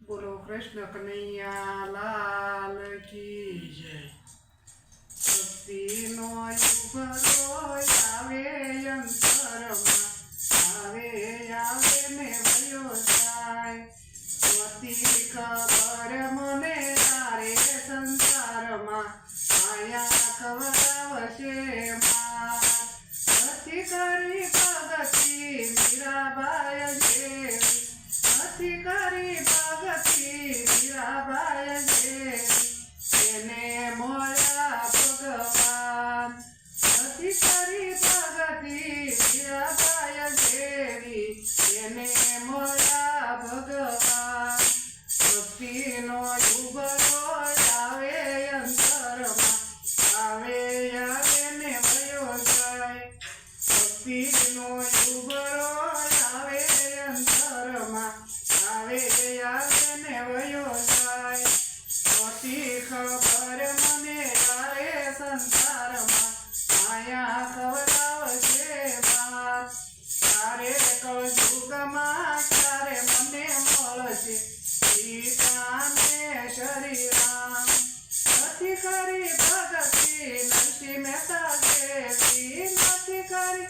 बोलो कृष्ण कन्हैया लाल की जय। भक्ति नो युगरो आवे अंतरमा, आवे आवे ने वयो जाय। मती खबर मने तारे संसारमा, माया खवरावशे मार। मती करी भगती मीराबाई जेवी, मती करी भगती मीराबाई जेवी, એને મળ્યા ભગવાન। નથી કરી ભગતી મીરાબાઈ જેવી, એને મળ્યા ભગવાન। ભક્તિનો યુગલો આવે અંતરમાં, આવે આવે ને વયો જાય। ભક્તિનો યુગલો આવે અંતરમાં, આવે આવે ને વયો જાય। મોટી ખબર મને તારે સંસારમાં, માયા ખવડાવશે માર। તારે કળયુગમાં ક્યારે મને મળશે સીતાને શ્રીરામ। નથી કરી ભગતી નરસિંહ મહેતા જેવી, નથી કરી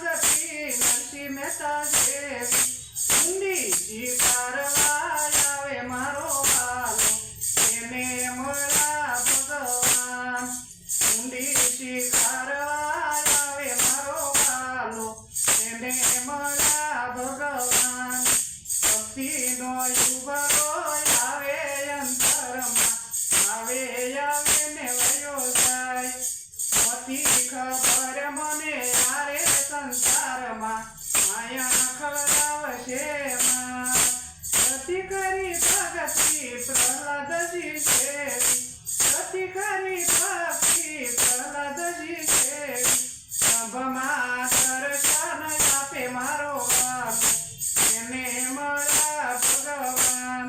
ભગતી નરસિંહ મહેતા જેવી। ઊંડી સ્વીકારવા આવે મારો વાલો, એને મળ્યા ભગવાન। ઊંડી સ્વીકારવા આવે મારો વાલો, એને મળ્યા ભગવાન। ભક્તિનો યુગલો આવે અંતરમાં, આવે આવે ને વયો જાય। મોટી ખબર મને યારે સંસારમાં, માયા ખવડાવશે માર। નથી કરી ભગતી પ્રહલાદજી જેવી, નથી કરી ભક્તિ પ્રહલાદજી જેવી। નભમાં દર્શન આપે મારો વાલો, એને મળ્યા ભગવાન।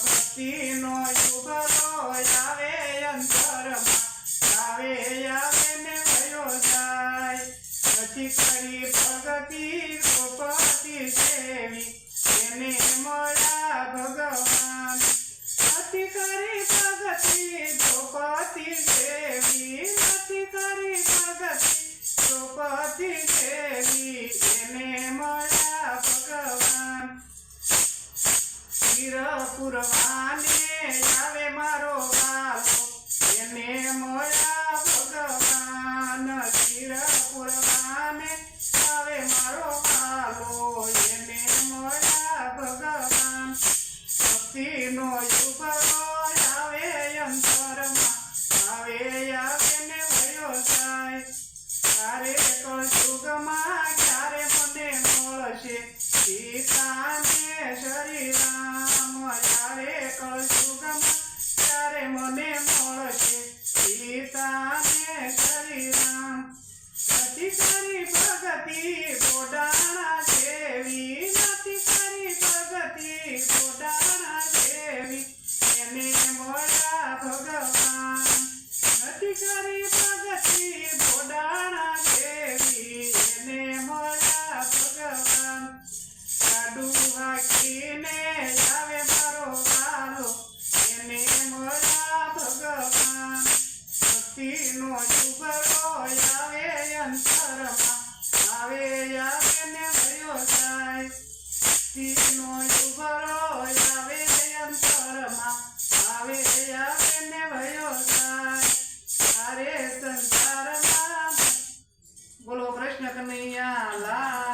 ભક્તિનો યુગલો આવે અંતરમાં, આવે આવે ને વયો જાય। નથી કરી ભગતી ગોપતિ જેવી, એને મળ્યા ભગવાન। નથી કરી ભગતી ગોપતિ જેવી, નથી કરી ભગતી ગોપતિ જેવી, એને મળ્યા ભગવાન। વીરપુરવાને આવે મારો વાલો, એને મળ્યા ભગવાન। વીરપુરવાને આવે મારો વાલો, એને મળ્યા ભગવાન। ભક્તિનો યુગલો આવે અંતરમાં, આવે આવે ને વયો જાય। તારે કળયુગમાં ક્યારે મને મળશે સીતાને શ્રીરામ। ત્યારે કળયુગમાં ક્યારે મને મળશે સીતાને શ્રીરામ। નથી કરી ભગતી ગોડાણા જેવી, નથી કરી ભગતી ગોડાણા જેવી, એને મળ્યા ભગવાન। નથી કરી ભગતી ગોડાણા જેવી, એને મળ્યા ભગવાન। ગાડું હાંકીને આવે મારો વાલો, એને મળ્યા ભગવાન। ભક્તિનો યુગલો આવે અંતરમાં, આવે આવે ને વયો જાય। ભક્તિનો યુગલો આવે અંતરમાં, આવે આવે ને વયો જાય। તારે સંસારમાં બોલો કૃષ્ણ કનૈયા લાલ।